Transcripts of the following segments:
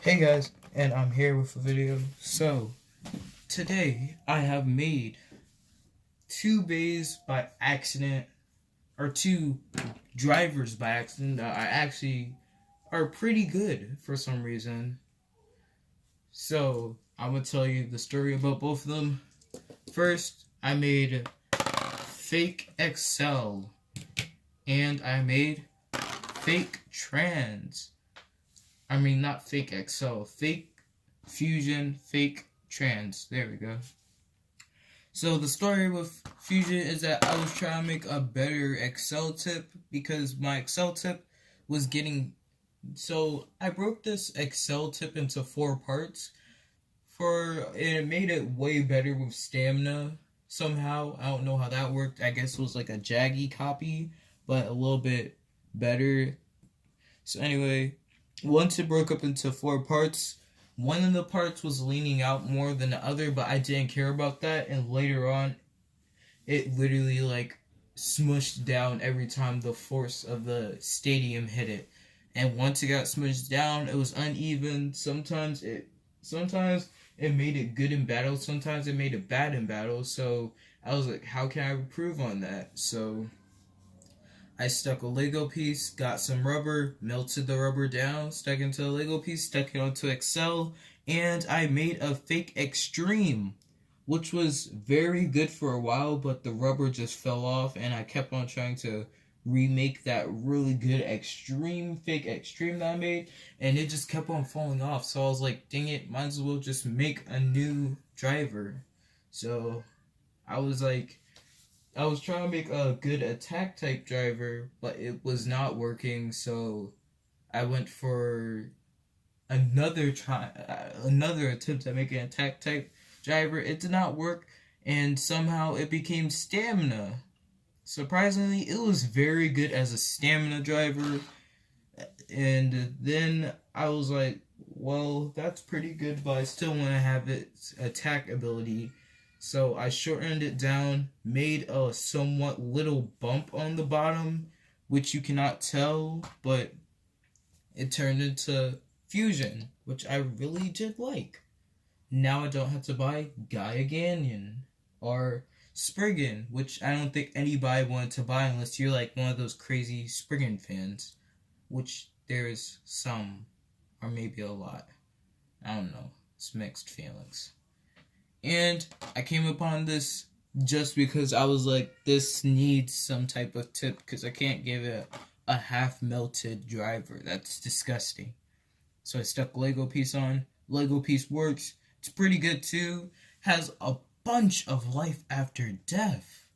Hey guys, and I'm here with a video. So, today I have made two bays by accident, or two drivers by accident that I actually are pretty good for some reason. So, I'm gonna tell you the story about both of them. First, I made fake Excel, and I made fake trans. I mean, not fake Excel, fake Fusion, fake trans. There we go. So the story with Fusion is that I was trying to make a better Excel tip because my Excel tip was getting. So I broke this Excel tip into 4 parts and it made it way better with stamina somehow. I don't know how that worked. I guess it was like a jaggy copy, but a little bit better. So anyway, once it broke up into 4 parts, one of the parts was leaning out more than the other, but I didn't care about that. And later on, it literally like smushed down every time the force of the stadium hit it. And once it got smushed down, it was uneven. Sometimes it made it good in battle. Sometimes it made it bad in battle. So I was like, how can I improve on that? So I stuck a Lego piece, got some rubber, melted the rubber down, stuck into a Lego piece, stuck it onto Excel, and I made a fake Extreme, which was very good for a while, but the rubber just fell off, and I kept on trying to remake that really good fake Extreme that I made, and it just kept on falling off. So I was like, dang it, might as well just make a new driver. So I was like, I was trying to make a good attack type driver, but it was not working. So I went for another attempt at making an attack type driver. It did not work, and somehow it became stamina. Surprisingly, it was very good as a stamina driver, and then I was like, well, that's pretty good, but I still want to have its attack ability. So I shortened it down, made a somewhat little bump on the bottom, which you cannot tell, but it turned into Fusion, which I really did like. Now I don't have to buy Gaia Ganyan or Spriggan, which I don't think anybody wanted to buy unless you're like one of those crazy Spriggan fans, which there is some, or maybe a lot. I don't know. It's mixed feelings. And I came upon this just because I was like, this needs some type of tip because I can't give it a half melted driver. That's disgusting. So I stuck Lego piece on. Lego piece works. It's pretty good too. Has a bunch of life after death.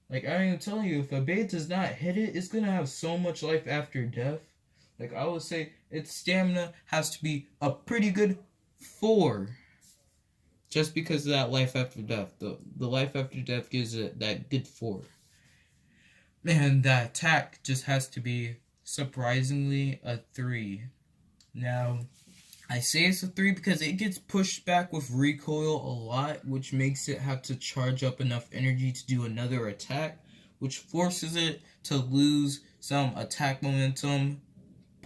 Like, I am telling you, if a bait does not hit it, it's gonna have so much life after death. Like, I would say its stamina has to be a pretty good 4. Just because of that life after death. The life after death gives it that good 4. And that attack just has to be surprisingly a 3. Now, I say it's a 3 because it gets pushed back with recoil a lot, which makes it have to charge up enough energy to do another attack, which forces it to lose some attack momentum,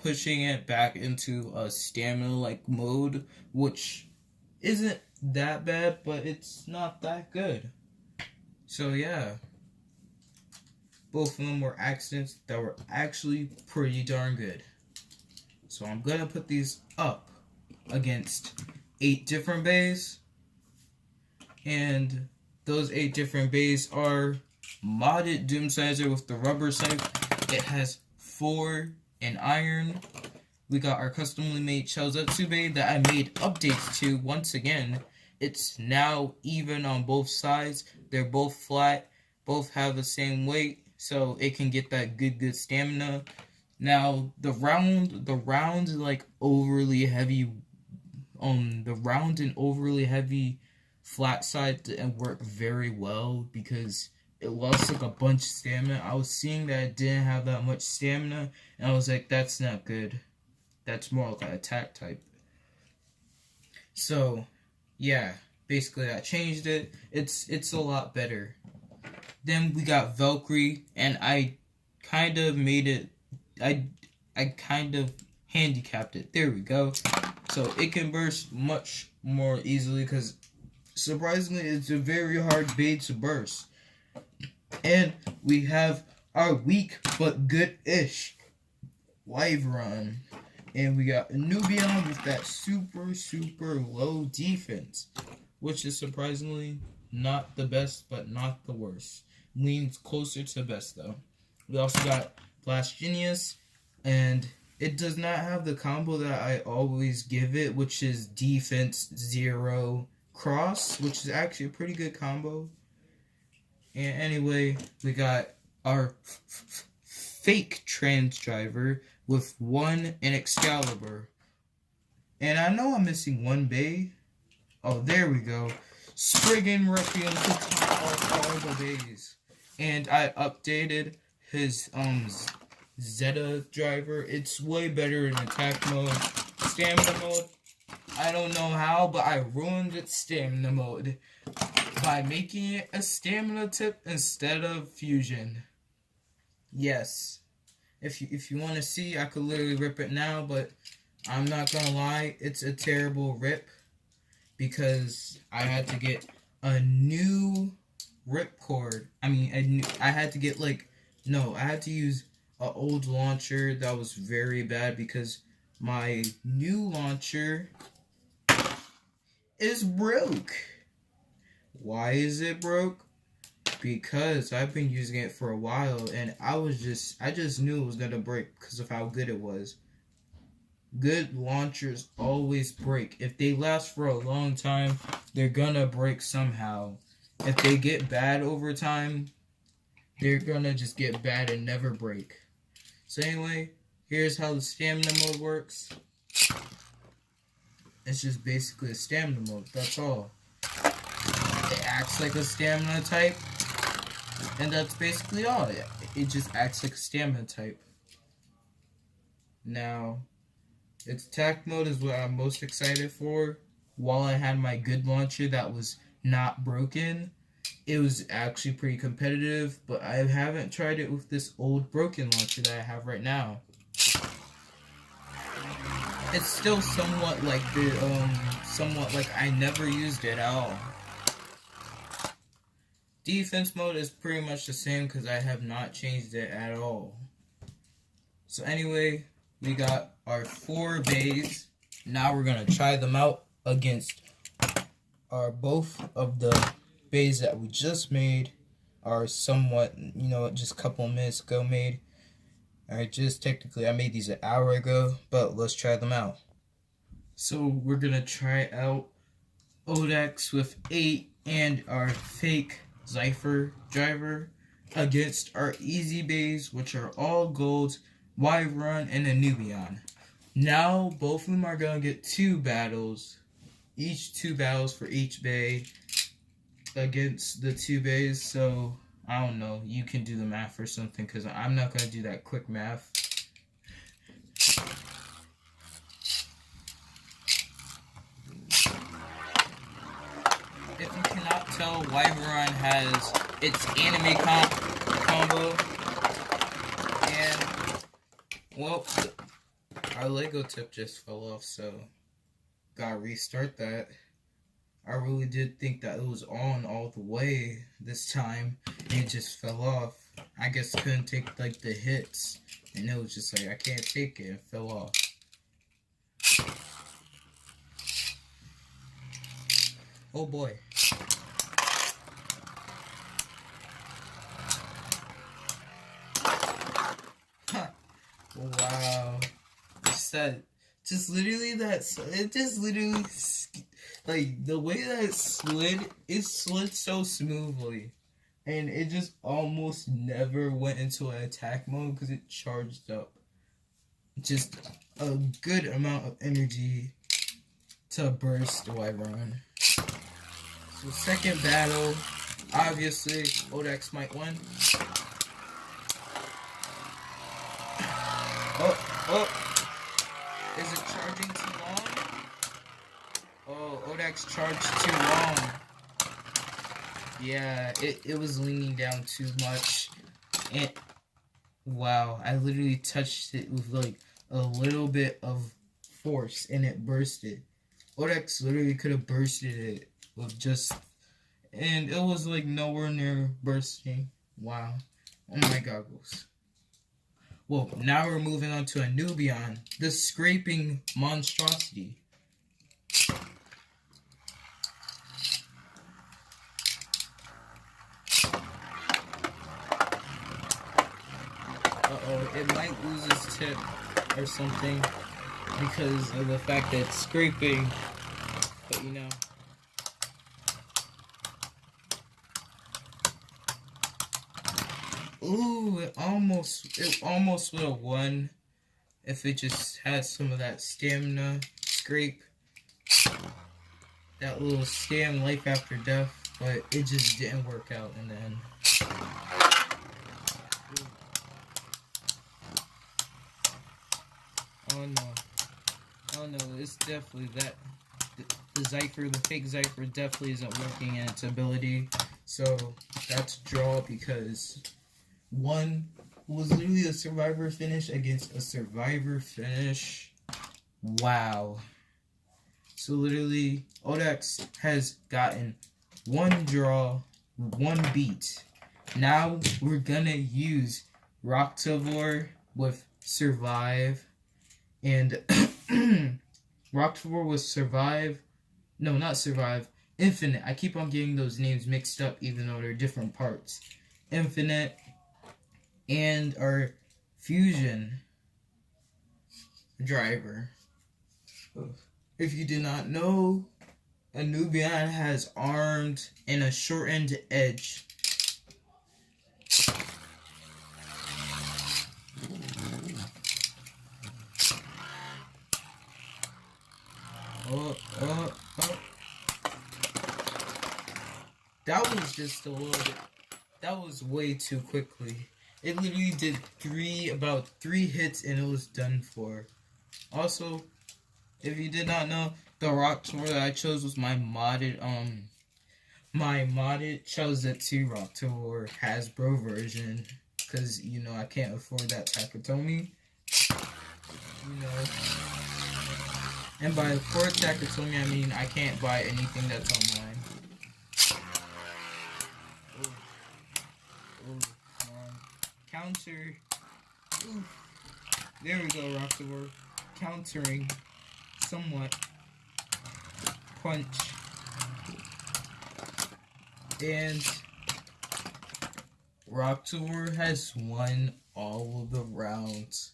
pushing it back into a stamina-like mode, which isn't that bad, but it's not that good. So yeah, both of them were accidents that were actually pretty darn good. So I'm gonna put these up against 8 different bays, and those 8 different bays are modded Doomsizer with the rubber sight. It has 4 in iron. We got our customly made Chaozetsu Bay that I made updates to once again. It's now even on both sides. They're both flat. Both have the same weight, so it can get that good stamina. Now the round like overly heavy the round and overly heavy flat side didn't work very well because it lost like a bunch of stamina. I was seeing that it didn't have that much stamina, and I was like, that's not good. That's more like an attack type. So, yeah, basically I changed it. It's a lot better. Then we got Valkyrie, and I kind of made it. I kind of handicapped it. There we go. So it can burst much more easily because surprisingly it's a very hard bait to burst. And we have our weak but good-ish Wyvern. And we got a Nubian with that super low defense, which is surprisingly not the best, but not the worst. Leans closer to best, though. We also got Blast Genius, and it does not have the combo that I always give it, which is Defense 0 Cross, which is actually a pretty good combo. And anyway, we got our fake trans driver with 1 in Excalibur. And I know I'm missing 1 bay. Oh, there we go. Spriggan Requiem to top all the bays. And I updated his Zeta driver. It's way better in attack mode. Stamina mode, I don't know how, but I ruined its stamina mode by making it a stamina tip instead of fusion. Yes. If you want to see, I could literally rip it now, but I'm not gonna lie, it's a terrible rip because I had to get a new ripcord. I had to use an old launcher that was very bad because my new launcher is broke. Why is it broke? Because I've been using it for a while and I just knew it was gonna break because of how good it was. Good launchers always break. If they last for a long time, they're gonna break somehow. If they get bad over time, they're gonna just get bad and never break. So anyway, here's how the stamina mode works. It's just basically a stamina mode, that's all. It acts like a stamina type, and that's basically all. It just acts like a stamina type. Now, its attack mode is what I'm most excited for. While I had my good launcher that was not broken, it was actually pretty competitive, but I haven't tried it with this old broken launcher that I have right now. It's still somewhat like I never used it at all. Defense mode is pretty much the same because I have not changed it at all. So anyway, we got our 4 bays. Now we're going to try them out against both of the bays that we just made are somewhat, just a couple of minutes ago made. I made these an hour ago, but let's try them out. So we're going to try out Odex with 8 and our fake Zypher driver against our easy bays, which are all golds, Wyvern, and a Nubian. Now, both of them are going to get 2 battles. Each 2 battles for each bay against the 2 bays. So, I don't know. You can do the math or something because I'm not going to do that quick math. If you cannot tell, Wyvern has its anime combo. And, well, our Lego tip just fell off, so gotta restart that. I really did think that it was on all the way this time, and it just fell off. I guess couldn't take, the hits, and it was just I can't take it, and fell off. Oh boy. Wow. It just literally, the way that it slid so smoothly. And it just almost never went into an attack mode because it charged up. Just a good amount of energy to burst Wyvern. So second battle, obviously, Odex might win. Oh, is it charging too long? Oh, Odex charged too long. Yeah, it was leaning down too much. And, wow, I literally touched it with, a little bit of force and it bursted. Odex literally could have bursted it with just, and it was like nowhere near bursting. Wow. Oh my goggles. Well, now we're moving on to a Nubian, the scraping monstrosity. Uh-oh, it might lose its tip or something because of the fact that it's scraping, but you know. Ooh, it almost would have won if it just had some of that stamina scrape. That little stam life after death, but it just didn't work out in the end. Oh no. Oh no, it's definitely that. The Zypher, the fake Zypher definitely isn't working in its ability. So that's draw because one was literally a survivor finish against a survivor finish. Wow. So literally, Odex has gotten one draw, one beat. Now we're gonna use Rocktavor with Survive. And Rocktavor was Survive. No, not Survive. Infinite. I keep on getting those names mixed up even though they're different parts. Infinite and our Fusion driver. If you did not know, a Nubian has armed and a shortened edge. Oh. That was just a little bit. That was way too quickly. It literally did about three hits and it was done for. Also, if you did not know, the Rocktavor that I chose was my modded Chaozetsu Rocktavor Hasbro version. Cause you know I can't afford that Takatomi. You know. And by for Takatomi I mean I can't buy anything that's online. Counter. Ooh. There we go, Rocktavor. Countering somewhat. Punch. And Rocktavor has won all of the rounds.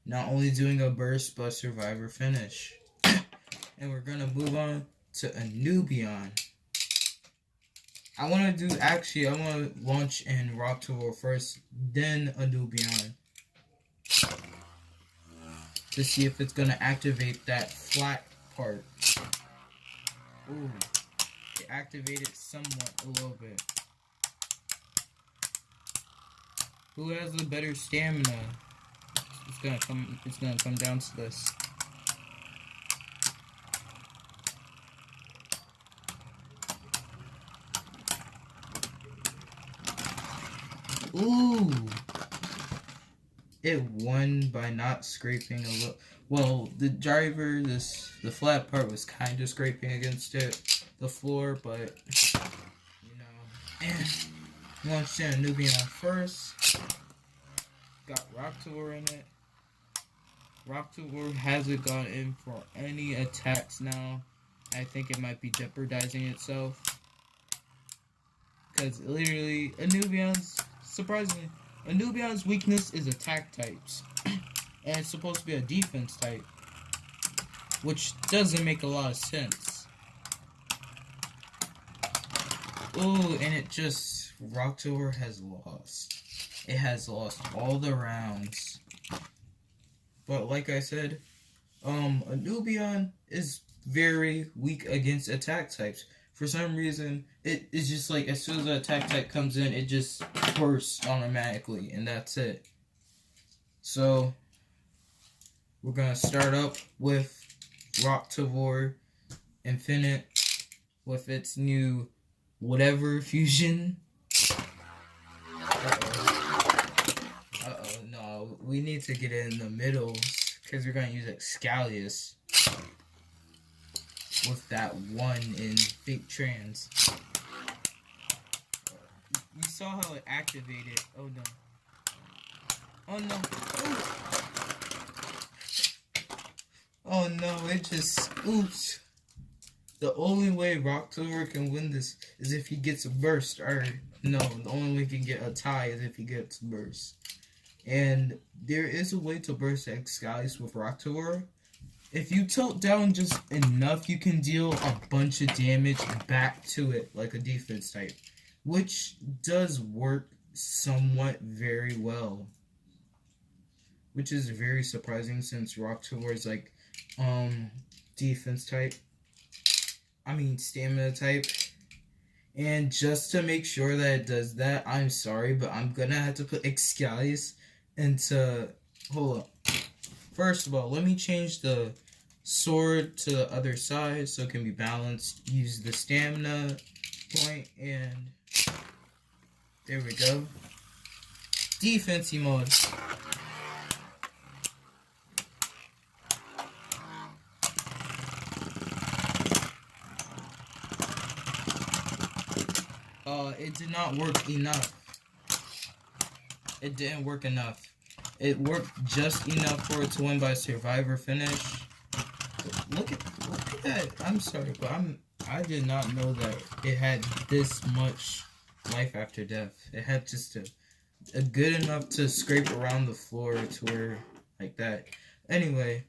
Not only doing a burst, but survivor finish. And we're gonna move on to a Nubian. I want to launch in Rocktavor first, then a Nubian. To see if it's gonna activate that flat part. Ooh. It activated somewhat a little bit. Who has the better stamina? It's gonna come down to this. Ooh! It won by not scraping a little. Well, the driver, the flat part was kind of scraping against it, the floor, but you know. And launched in a Nubian first. Got Rocktavor in it. Rocktavor hasn't gone in for any attacks now. I think it might be jeopardizing itself. Because literally, surprisingly, a Nubian's weakness is attack types. And it's supposed to be a defense type. Which doesn't make a lot of sense. Ooh, and Rocktavor has lost. It has lost all the rounds. But like I said, a Nubian is very weak against attack types. For some reason, it's just like as soon as the attack type comes in, it just bursts automatically, and that's it. So, we're going to start up with Rocktavor Infinite with its new whatever fusion. Uh-oh, no, we need to get it in the middle, Because we're gonna use Excalius with that 1 in Fake Trans. You saw how it activated. Oh no. Oh no. Oops. Oh no, it just. Oops. The only way Rocktober can win this is if he gets a burst. Or, no, the only way he can get a tie is if he gets a burst. And there is a way to burst Excalius with Rocktober. If you tilt down just enough, you can deal a bunch of damage back to it, like a defense type. Which does work somewhat very well. Which is very surprising since Rocktober is like, defense type. I mean, stamina type. And just to make sure that it does that, I'm sorry, but I'm gonna have to put Excalius into... Hold up. First of all, let me change the sword to the other side so it can be balanced. Use the stamina point, and there we go. Defensive mode. It did not work enough. It didn't work enough. It worked just enough for it to win by survivor finish. Look at that. I'm sorry, but I did not know that it had this much life after death. It had just a good enough to scrape around the floor to where like that. Anyway,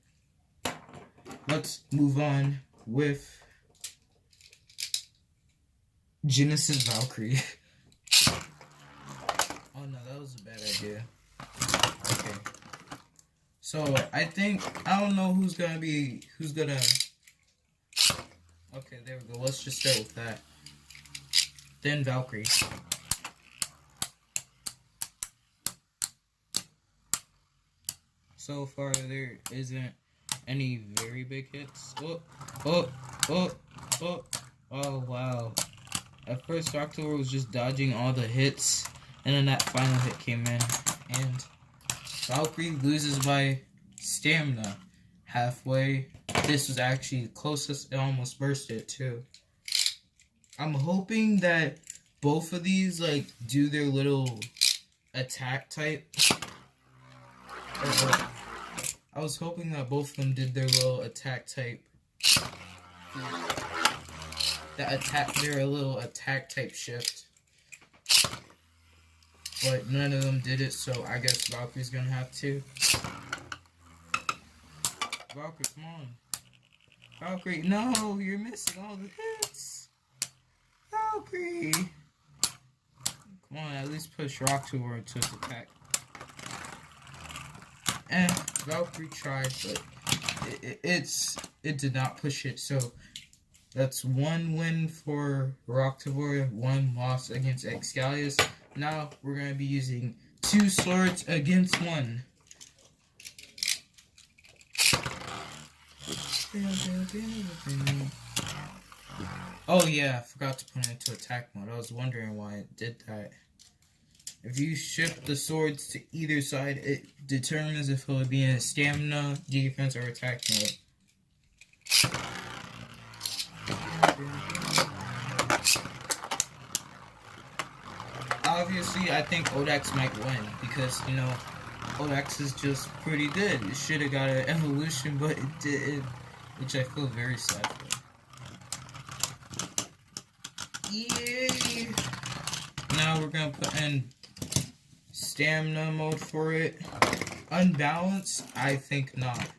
let's move on with Genesis Valkyrie. Oh no, that was a bad idea. Okay. So I don't know who's gonna. Okay, there we go. Let's just start with that. Then Valkyrie. So far there isn't any very big hits. Oh wow. At first Rocktober was just dodging all the hits, and then that final hit came in, and Valkyrie loses by stamina. Halfway. This was actually closest. It almost bursted too. I'm hoping that both of these like do their little attack type. I was hoping that both of them did their little attack type. Their little attack type shift. But none of them did it, so I guess Valkyrie's gonna have to. Valkyrie, come on. Valkyrie, no, you're missing all the hits. Valkyrie. Come on, at least push Rocktober to its attack. Valkyrie tried, but it did not push it, so that's 1 win for Rocktober, 1 loss against Excalius. Now we're going to be using 2 swords against 1. Oh yeah, I forgot to put it into attack mode. I was wondering why it did that. If you shift the swords to either side, it determines if it will be in stamina, defense, or attack mode. Obviously, I think Odax might win because, you know, Odax is just pretty good. It should have got an evolution, but it didn't, which I feel very sad for. Yay! Now we're gonna put in stamina mode for it. Unbalanced? I think not.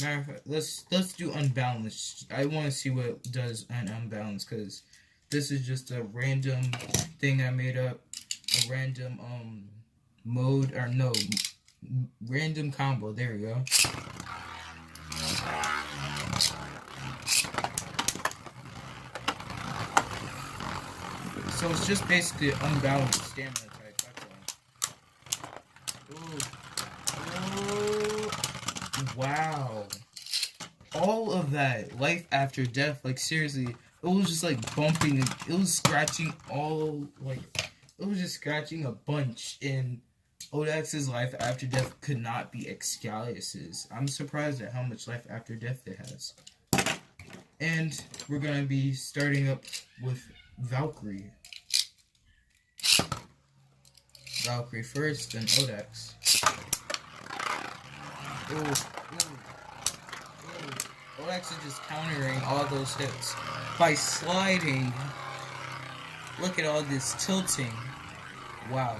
Matter of fact, let's do unbalanced. I want to see what it does on unbalanced because this is just a random thing I made up. A random mode or no random combo. There we go. So it's just basically an unbalanced stamina type. Ooh. Wow. All of that life after death, like seriously, it was just like bumping. It was scratching all like. It was just scratching a bunch, and Odax's life after death could not be Excalius's. I'm surprised at how much life after death it has. And we're gonna be starting up with Valkyrie. Valkyrie first, then Odax. Ooh, ooh, ooh. Odax is just countering all those hits by sliding. Look at all this tilting. Wow.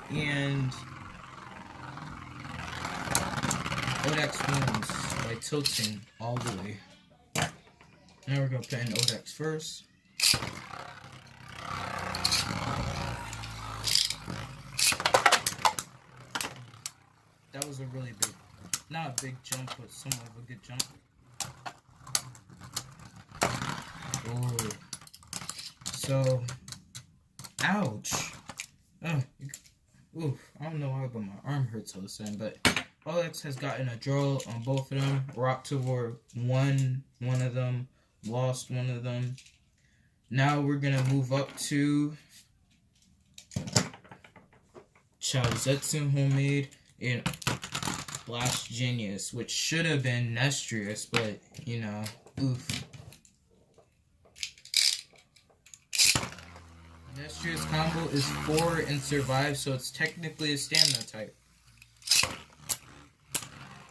And Odax wins by tilting all the way. Now we're gonna put in Odax first. That was a really big, not a big jump, but somewhat of a good jump. Oh. So, ouch. Oh, oof. I don't know why, but my arm hurts all of a sudden. But Odax has gotten a draw on both of them. Rocktavor won one of them, lost one of them. Now we're gonna move up to Chaozetsu Homemade and Blast Genius, which should have been Nestrius, but you know, oof. Nestrius combo is 4 and survive, so it's technically a stamina type.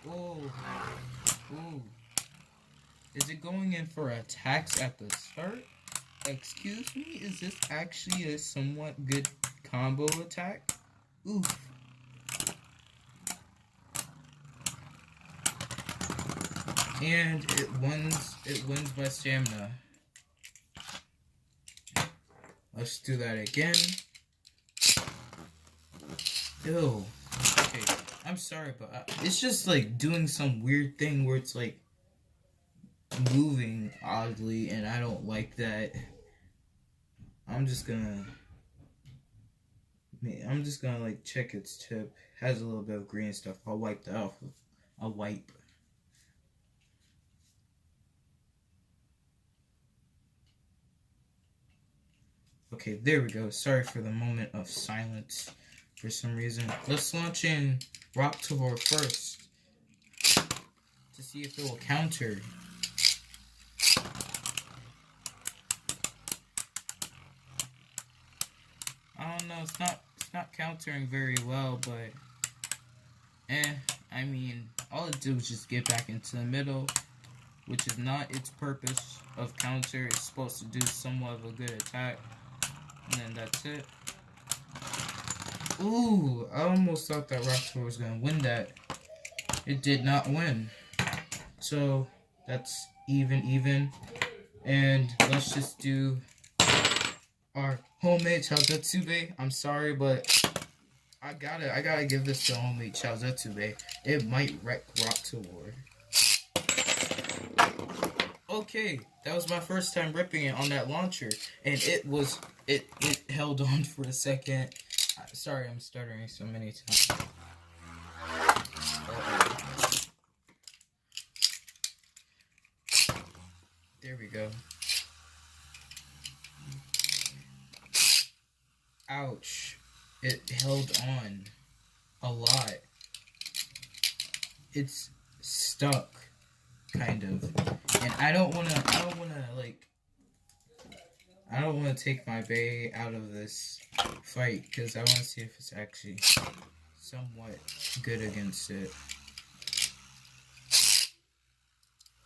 Ooh. Ooh. Is it going in for attacks at the start? Excuse me, is this actually a somewhat good combo attack? Oof. And it wins by stamina. Let's do that again. Ew. Okay, I'm sorry, but it's just like doing some weird thing where it's like moving oddly, and I don't like that. I'm just gonna like check its tip. Has a little bit of green stuff. I'll wipe that off. I'll wipe. Okay, there we go. Sorry for the moment of silence for some reason. Let's launch in Rocktavor first to see if it will counter. I don't know, it's not countering very well, but I mean, all it did was just get back into the middle, which is not its purpose of counter. It's supposed to do somewhat of a good attack. And then that's it. Ooh, I almost thought that Rocktavor was going to win that. It did not win. So, that's even. And let's just do our homemade Chaozetsu. I'm sorry, but I gotta give this to homemade Chaozetsu. It might wreck Rocktavor. Okay, that was my first time ripping it on that launcher, and it held on for a second. Sorry, I'm stuttering so many times. There we go. Ouch. It held on a lot. It's stuck, kind of. And I don't wanna take my Bay out of this fight, because I wanna see if it's actually somewhat good against it.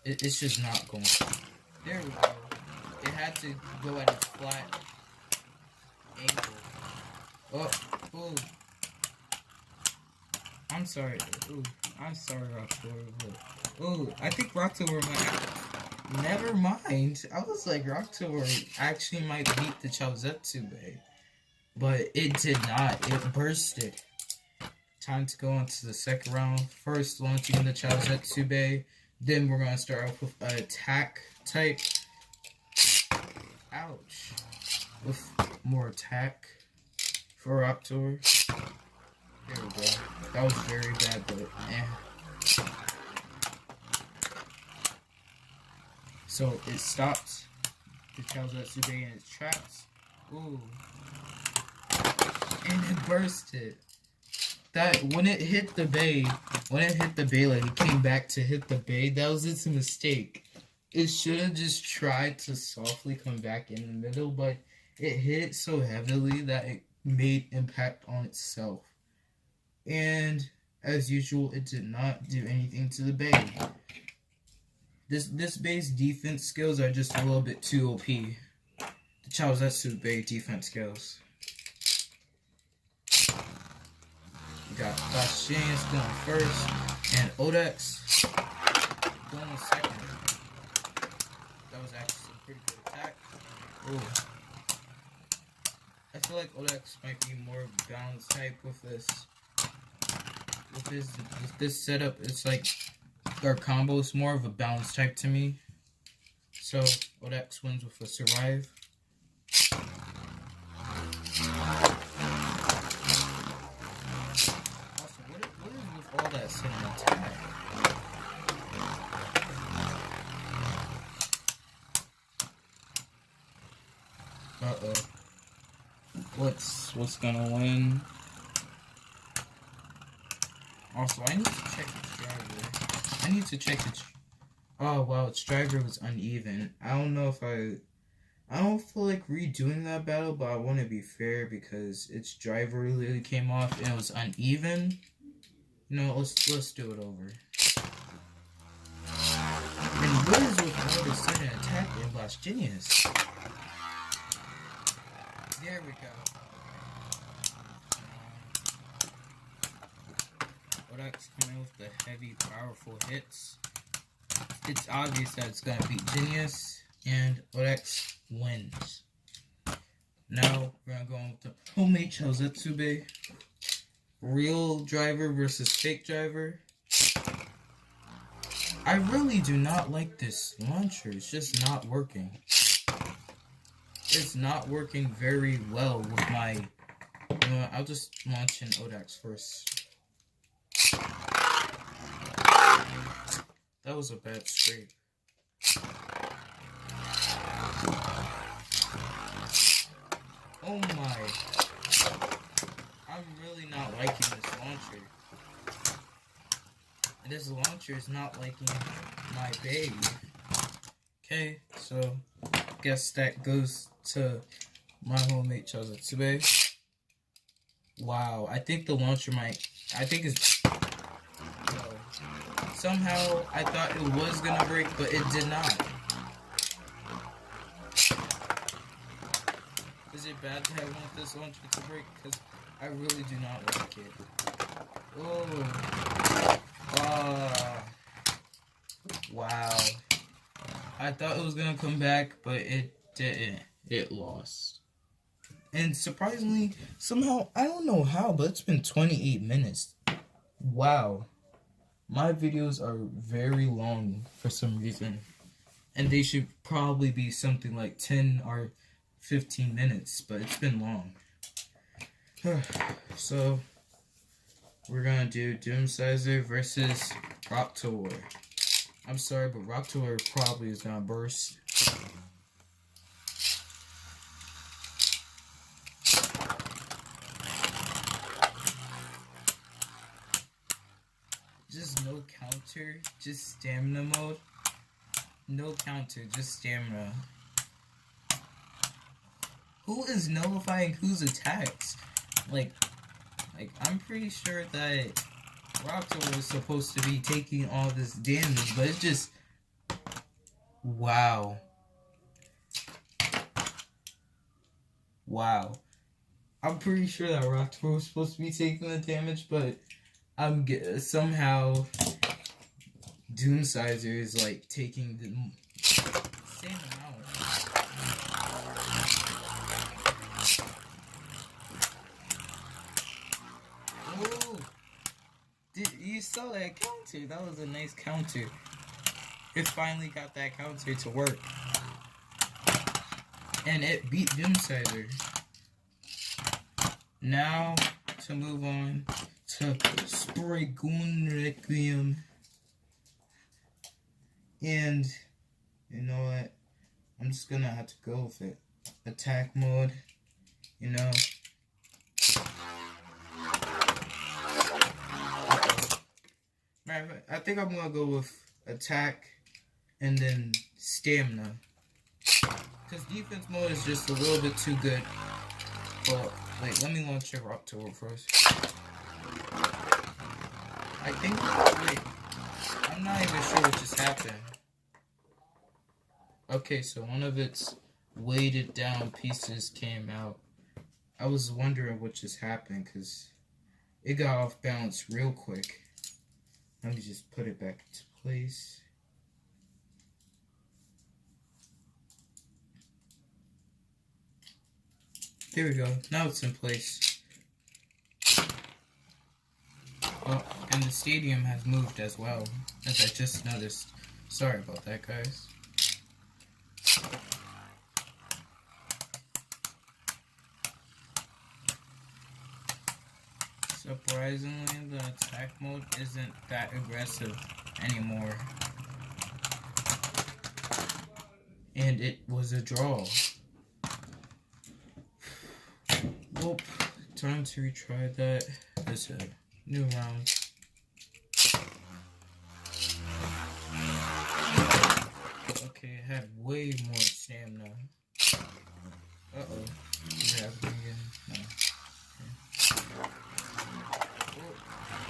It's just not going. There we go. It had to go at a flat angle. Oh. I'm sorry. Ooh, I'm sorry, Rocktavor. Ooh, I think Rocktavor might. Never mind. I was like, Rocktavor actually might beat the Chaozetsu, but it did not. It bursted. Time to go on to the second round. First, launching the Chaozetsu. Then we're gonna start off with an attack type. Ouch. With more attack for Rocktavor. There we go. That was very bad, but So it stopped the Chaozetsu in its tracks. Ooh. and it bursted. That when it hit the bay, like it came back to hit the bay, that was its mistake. It should have just tried to softly come back in the middle, but it hit it so heavily that it made impact on itself. And as usual, it did not do anything to the bay. This bay's defense skills are just a little bit too OP. The Chaozetsu Bay defense skills. We got Bashians going first, and Odex going second. That was actually some pretty good attack. Ooh. I feel like Odex might be more of a balanced type with this. With this setup, it's like our combo is more of a balanced type to me. So Odex wins with a survive. Also, what is with all that sudden attack? Uh-oh. What's gonna win? Also, I need to check its driver. Oh wow, its driver was uneven. I don't know if I don't feel like redoing that battle, but I want to be fair because its driver really came off and it was uneven. You know, let's do it over. And what is with all the sudden attack in Blast Genius? There we go. Odex coming with the heavy, powerful hits. It's obvious that it's gonna beat Genius, and Odex wins. Now we're gonna go on with the homemade Chaozetsu Bay. Real driver versus fake driver. I really do not like this launcher. It's just not working. It's not working very well with my... You know, I'll just launch in Odex first. That was a bad scrape. Oh my. I'm really not liking this launcher. And this launcher is not liking my bay. Okay, so guess that goes to my homemade Chaozetsu Bay. Wow, I think the launcher might... I think it's... Somehow, I thought it was gonna break, but it did not. Is it bad that I want this launcher to break? Because I really do not like it. Oh. Wow. I thought it was gonna come back, but it didn't. It lost. And surprisingly, somehow, I don't know how, but it's been 28 minutes. Wow. My videos are very long for some reason. And they should probably be something like 10 or 15 minutes, but it's been long. So, we're gonna do Doomsizer versus Roctor. I'm sorry, but Roctor probably is gonna burst. Just no counter, just stamina mode. No counter, just stamina. Who is nullifying whose attacks? Like I'm pretty sure that Roctor was supposed to be taking all this damage, but it's just... Wow. Wow. I'm pretty sure that Roctor was supposed to be taking the damage, but somehow Doomsizer is like taking the same amount. Oh, you saw that counter? That was a nice counter. It finally got that counter to work, and it beat Doomsizer. Now to move on to Spraygun Requiem. And you know what? I'm just gonna have to go with it. Attack mode, you know. I think I'm gonna go with attack and then stamina. Because defense mode is just a little bit too good. But, wait, let me launch a rock tower first. I think, wait, I'm not even sure what just happened. Okay, so one of its weighted down pieces came out. I was wondering what just happened because it got off balance real quick. Let me just put it back into place. There we go. Now it's in place. Oh, and the stadium has moved as well, as I just noticed. Sorry about that, guys. Surprisingly, the attack mode isn't that aggressive anymore. And it was a draw. Well, time to retry that. It's a new round. Okay, I had way more stamina. Uh-oh. Is it happening again? No. Okay.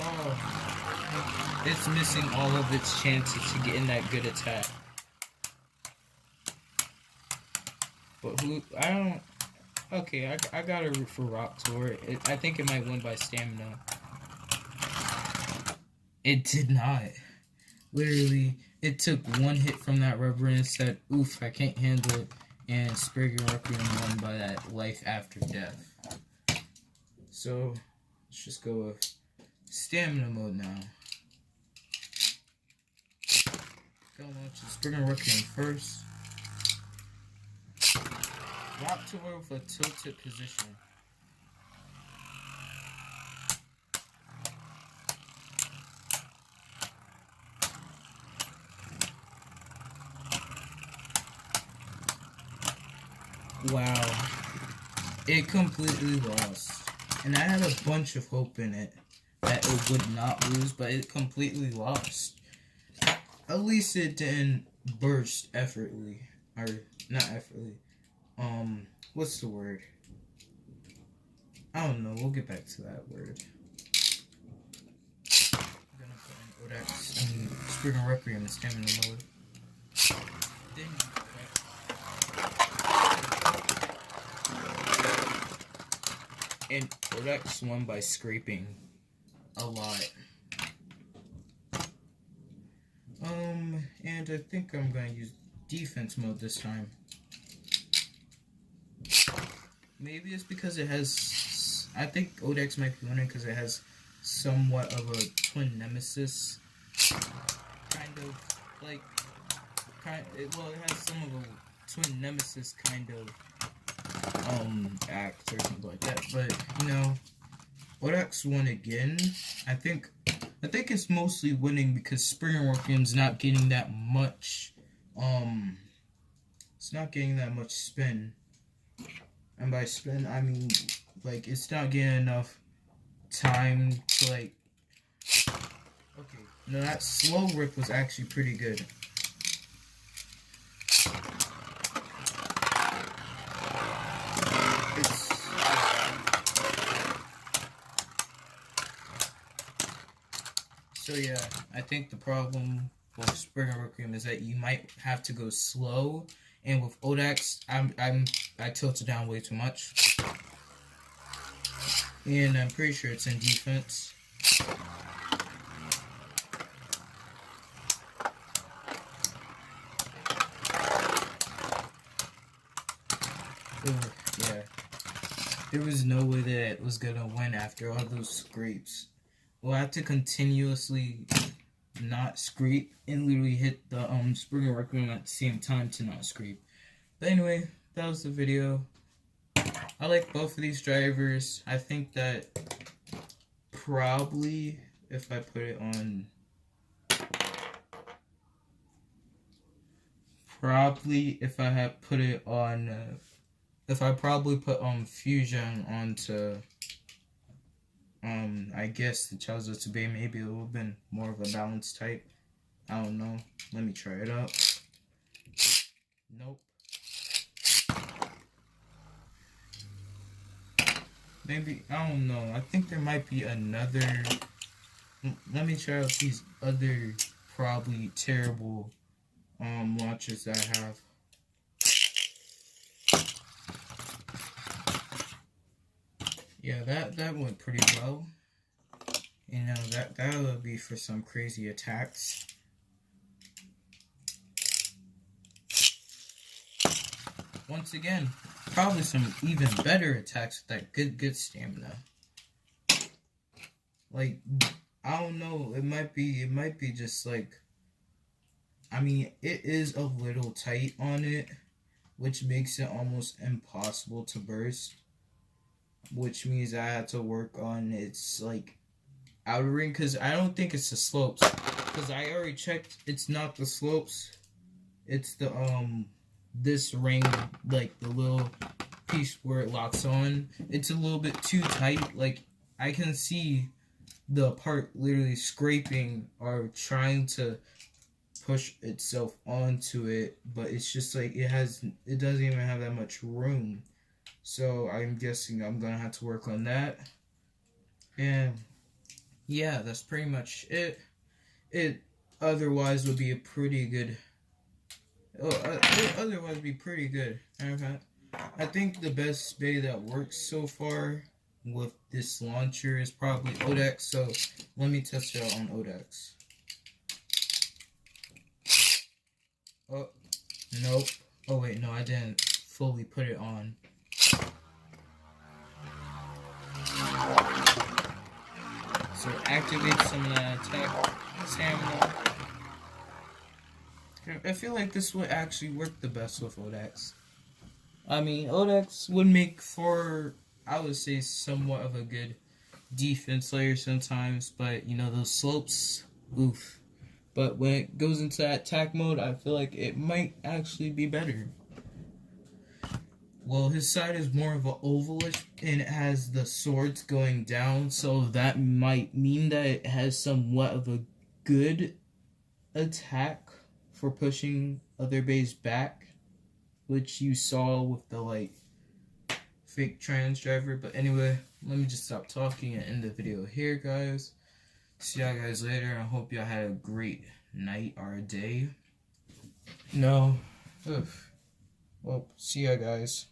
Oh. It's missing all of its chances to get in that good attack. But who... I don't... Okay, I got to root for Rock Tour. I think it might win by stamina. It did not. Literally, it took one hit from that rubber and said, oof, I can't handle it. And Spriggan Requiem won by that life after death. So, let's just go with stamina mode now. Gonna launch the Spriggan Requiem first. Rock Tour with a tilted position. Wow. It completely lost. And I had a bunch of hope in it that it would not lose, but it completely lost. At least it didn't burst effortlessly. Or, not effortlessly. What's the word? I don't know. We'll get back to that word. I'm gonna put in Odax and Spriggan Requiem in stamina mode. And Odax won by scraping a lot. And I think I'm gonna use defense mode this time. Maybe it's because it has... I think Odax might be winning because it has somewhat of a twin nemesis. Kind of, like... well, it has some of a twin nemesis kind of... act or something like that. But, you know... Odax won again. I think it's mostly winning because Spriggan Requiem's not getting that much... It's not getting that much spin. And by spin, I mean, like, it's not getting enough time to, like... Okay, no, that slow rip was actually pretty good. So yeah, I think the problem with Spriggan Requiem is that you might have to go slow, and with Odax, I tilted down way too much, and I'm pretty sure it's in defense. Yeah, there was no way that it was gonna win after all those scrapes. We'll have to continuously not scrape and literally hit the Spriggan Requiem at the same time to not scrape. But anyway, that was the video. I like both of these drivers. I think that probably if I put it on... if I had put it on... if I probably put Fusion onto I guess the Chaozu Tsubei maybe a little bit more of a balanced type. I don't know. Let me try it out. Nope. Maybe, I don't know. I think there might be another. Let me try out these other probably terrible launchers that I have. Yeah, that went pretty well. You know, that would be for some crazy attacks. Once again, probably some even better attacks with that good stamina. Like, I don't know, it might be just like, I mean, it is a little tight on it, which makes it almost impossible to burst. Which means I had to work on its like outer ring, because I don't think it's the slopes. Because I already checked, it's not the slopes. It's the this ring, like the little piece where it locks on. It's a little bit too tight. Like, I can see the part literally scraping or trying to push itself onto it, but it's just like it doesn't even have that much room. So I'm guessing I'm gonna have to work on that. And yeah, that's pretty much it. It otherwise would be a pretty good. Otherwise would be pretty good. I think the best bay that works so far with this launcher is probably Odex. So let me test it out on Odex. Oh, nope. Oh wait, no, I didn't fully put it on. So activate some of that attack stamina. I feel like this would actually work the best with Odex. I mean, Odex would make for, I would say, somewhat of a good defense layer sometimes, but you know, those slopes, oof. But when it goes into that attack mode, I feel like it might actually be better. Well, his side is more of an ovalish, and it has the swords going down, so that might mean that it has somewhat of a good attack for pushing other bays back, which you saw with the like fake trans driver. But anyway, let me just stop talking and end the video here, guys. See y'all guys later. I hope y'all had a great night or a day. No. Oof. Well, see ya, guys.